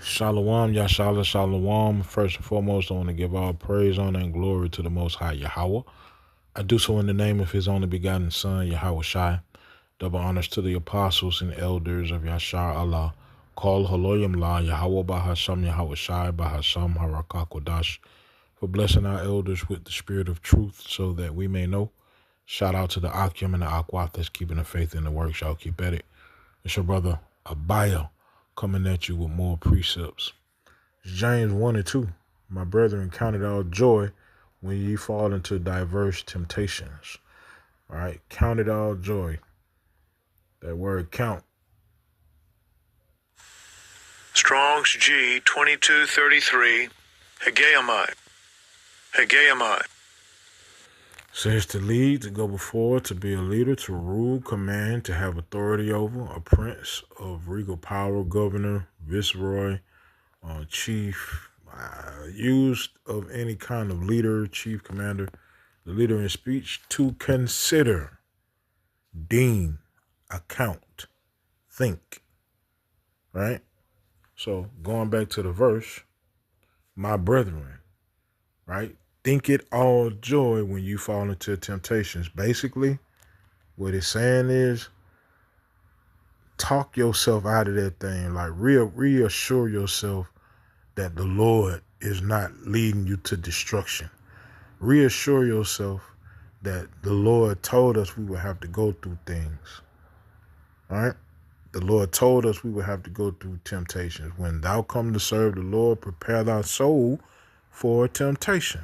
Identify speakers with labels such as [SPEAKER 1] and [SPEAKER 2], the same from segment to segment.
[SPEAKER 1] Shalom, Yashala, Shalom. First and foremost, I want to give all praise, honor, and glory to the Most High Yahweh. I do so in the name of His only begotten Son, Yahweh Shai. Double honors to the apostles and elders of Yashar Allah. Call Haloyim La, Yahweh Bahasham, Yahweh Shai, Bahasham, Harakakodash, for blessing our elders with the spirit of truth so that we may know. Shout out to the Akim and the Akwat that's keeping the faith in the work. Y'all keep at it. It's your brother Abaya coming at you with more precepts. James 1 and 2. My brethren, count it all joy when ye fall into diverse temptations. All right, count it all joy. That word count.
[SPEAKER 2] Strong's G 2233, Hegeamai.
[SPEAKER 1] Says to lead, to go before, to be a leader, to rule, command, to have authority over, a prince of regal power, governor, viceroy, chief, used of any kind of leader, chief, commander, the leader in speech, to consider, deem, account, think, right? So going back to the verse, my brethren, right? Think it all joy when you fall into temptations. Basically, what it's saying is talk yourself out of that thing. Like reassure yourself that the Lord is not leading you to destruction. Reassure yourself that the Lord told us we would have to go through things. All right? The Lord told us we would have to go through temptations. When thou come to serve the Lord, prepare thy soul for temptation.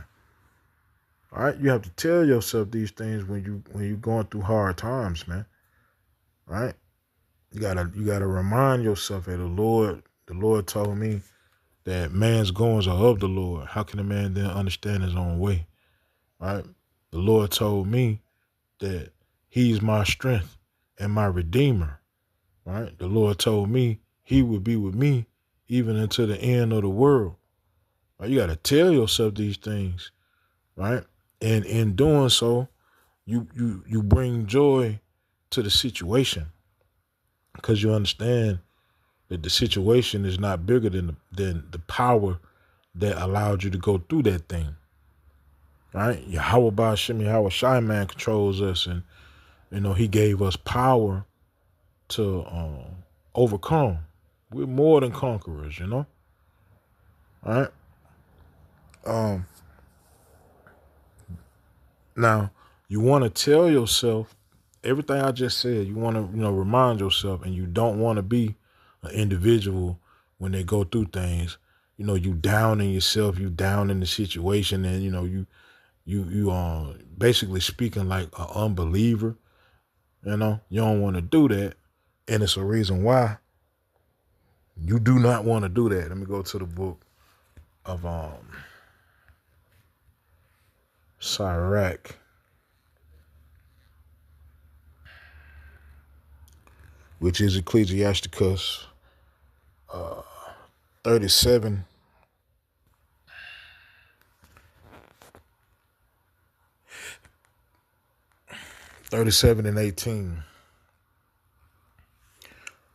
[SPEAKER 1] All right? You have to tell yourself these things when you're going through hard times, man. All right? You gotta remind yourself that the Lord told me that man's goings are of the Lord. How can a man then understand his own way? Right? The Lord told me that he's my strength and my redeemer. Right? The Lord told me he would be with me even until the end of the world. Right? You got to tell yourself these things, right? And in doing so, you bring joy to the situation because you understand that the situation is not bigger than the power that allowed you to go through that thing. Right? Yahweh Ba'ashem, Yahweh Shai man controls us, and he gave us power to overcome. We're more than conquerors, All right. Now you want to tell yourself everything I just said. You want to remind yourself, and you don't want to be an individual when they go through things. You down in yourself, you down in the situation, and you basically speaking like an unbeliever. You don't want to do that, and it's a reason why you do not want to do that. Let me go to the book of Sirach, which is Ecclesiasticus 37. 37 and 18.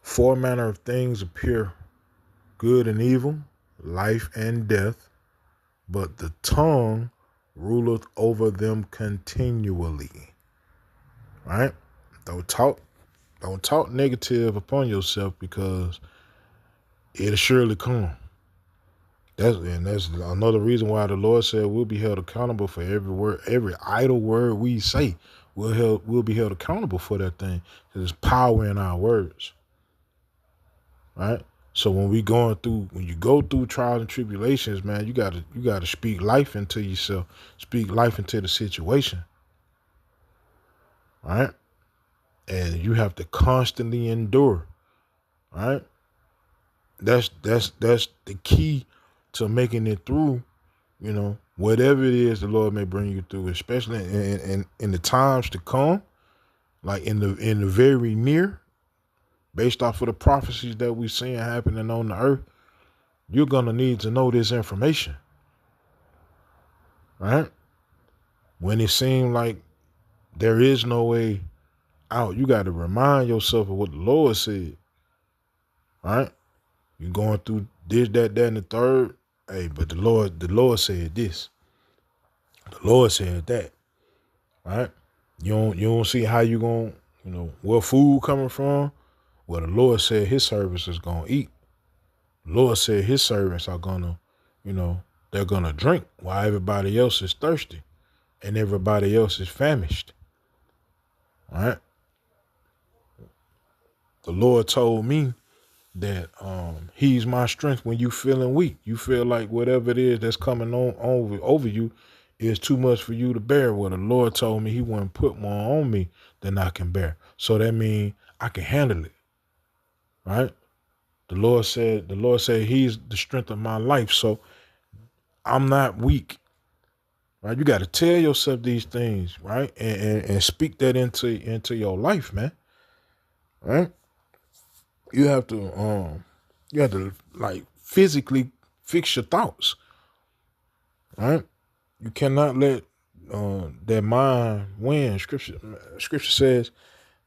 [SPEAKER 1] Four manner of things appear, good and evil, life and death, but the tongue ruleth over them continually. Right? Don't talk negative upon yourself, because it'll surely come. That's another reason why the Lord said we'll be held accountable for every word, every idle word we say. We'll be held accountable for that thing. There's power in our words. Right? So when you go through trials and tribulations, man, you gotta speak life into yourself, speak life into the situation. Right? And you have to constantly endure. Right? That's the key to making it through, whatever it is the Lord may bring you through, especially in the times to come, like in the very near, based off of the prophecies that we're seeing happening on the earth. You're gonna need to know this information. Right? When it seems like there is no way out, you got to remind yourself of what the Lord said. Right? You're going through this, that, and the third. Hey, but the Lord said this. The Lord said that. Right? You don't see how you gonna, where food coming from? Well, the Lord said his servants is gonna eat. The Lord said his servants are gonna, they're gonna drink while everybody else is thirsty and everybody else is famished. Right? The Lord told me that he's my strength when you feeling weak. You feel like whatever it is that's coming on over you is too much for you to bear. Well, the Lord told me he wouldn't put more on me than I can bear. So that means I can handle it. Right? The Lord said he's the strength of my life. So I'm not weak. Right? You got to tell yourself these things, right? And speak that into your life, man. Right? You have to like physically fix your thoughts. Right? You cannot let that mind win. Scripture says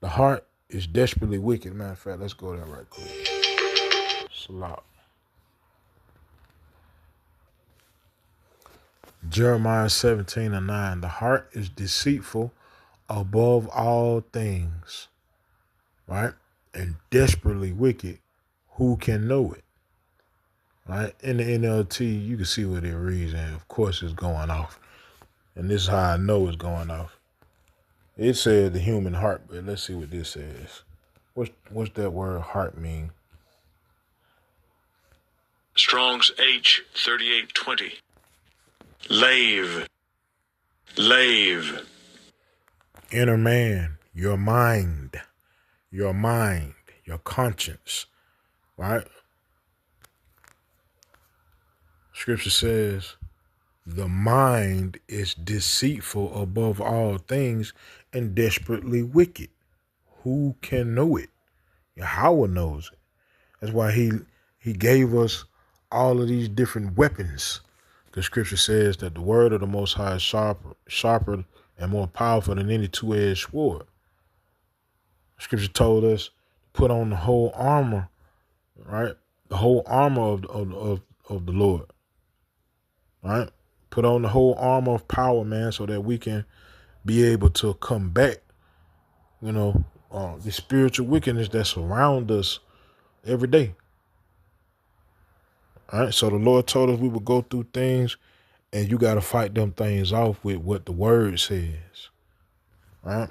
[SPEAKER 1] the heart is desperately wicked. Matter of fact, let's go there right quick. Salah. Jeremiah 17:9. The heart is deceitful above all things, right? And desperately wicked. Who can know it? Right? In the NLT, you can see what it reads, and of course it's going off. And this is how I know it's going off. It said the human heart, but let's see what this says. What's that word heart mean?
[SPEAKER 2] Strong's H 3820. Lave.
[SPEAKER 1] Inner man, your mind, your conscience, right? Scripture says the mind is deceitful above all things and desperately wicked. Who can know it? Yahweh knows it. That's why he gave us all of these different weapons. The scripture says that the word of the Most High is sharper and more powerful than any two-edged sword. Scripture told us to put on the whole armor, right? The whole armor of the Lord, right? Put on the whole armor of power, man, so that we can be able to combat, the spiritual wickedness that surround us every day. All right, so the Lord told us we would go through things, and you got to fight them things off with what the word says. All right.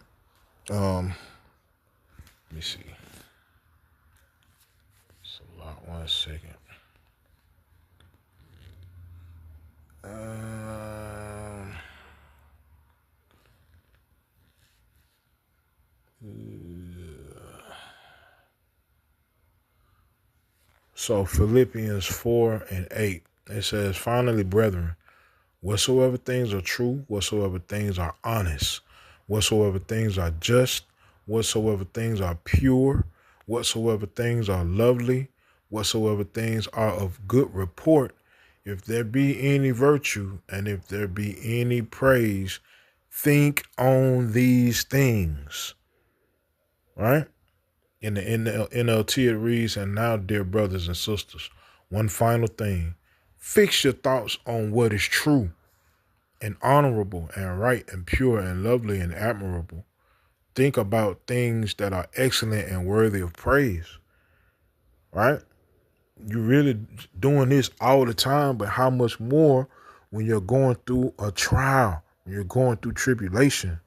[SPEAKER 1] Let me see. It's a lot. 1 second. So Philippians 4:8, it says, finally, brethren, whatsoever things are true, whatsoever things are honest, whatsoever things are just, whatsoever things are pure, whatsoever things are lovely, whatsoever things are of good report, if there be any virtue and if there be any praise, think on these things. Right? In the NLT it reads, and now, dear brothers and sisters, one final thing. Fix your thoughts on what is true and honorable and right and pure and lovely and admirable. Think about things that are excellent and worthy of praise. Right? You're really doing this all the time, but how much more when you're going through a trial, when you're going through tribulation,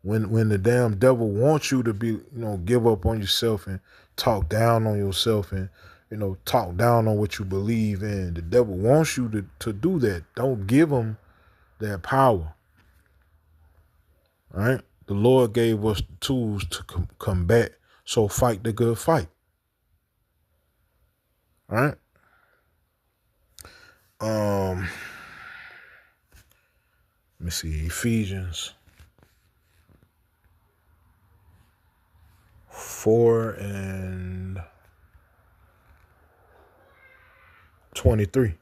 [SPEAKER 1] when the damn devil wants you to be, give up on yourself and talk down on yourself and, talk down on what you believe in. The devil wants you to do that. Don't give him that power. All right? The Lord gave us the tools to combat, so fight the good fight. All right? Let me see, Ephesians 4:23.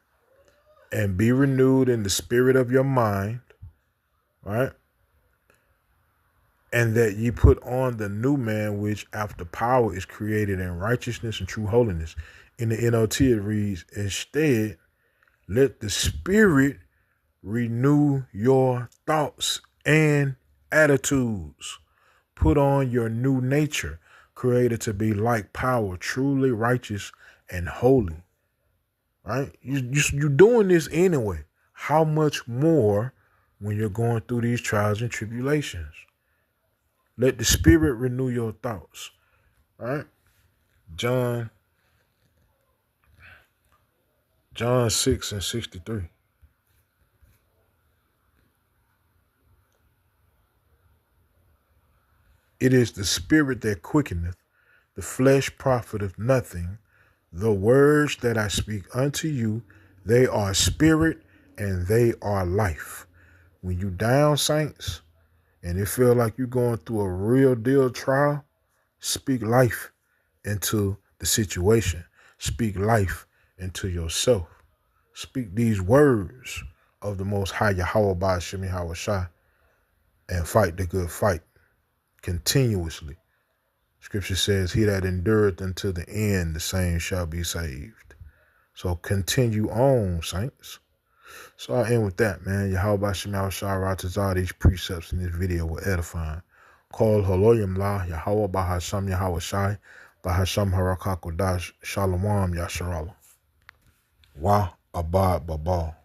[SPEAKER 1] And be renewed in the spirit of your mind, right? And that ye put on the new man, which after power is created in righteousness and true holiness. In the NLT it reads, instead, let the Spirit renew your thoughts and attitudes. Put on your new nature, created to be like power, truly righteous and holy. Right? You're doing this anyway. How much more when you're going through these trials and tribulations? Let the Spirit renew your thoughts. Right? John 6:63. It is the Spirit that quickeneth, the flesh profiteth nothing. The words that I speak unto you, they are spirit and they are life. When you down, saints, and it feel like you're going through a real deal trial, speak life into the situation. Speak life into yourself. Speak these words of the Most High Yahweh Ba'ashem Yahweh Shai and fight the good fight continuously. Scripture says, he that endureth unto the end, the same shall be saved. So continue on, saints. So I end with that, man. Yahweh Ba'ashem Yahweh Shai Ratazah, these precepts in this video were edifying. Call Haloyim La, Yahweh Ba'ashem Yahweh Shai, Ba'ashem Harakakodash, Shalom Yasharallah. Wa Abad Babal.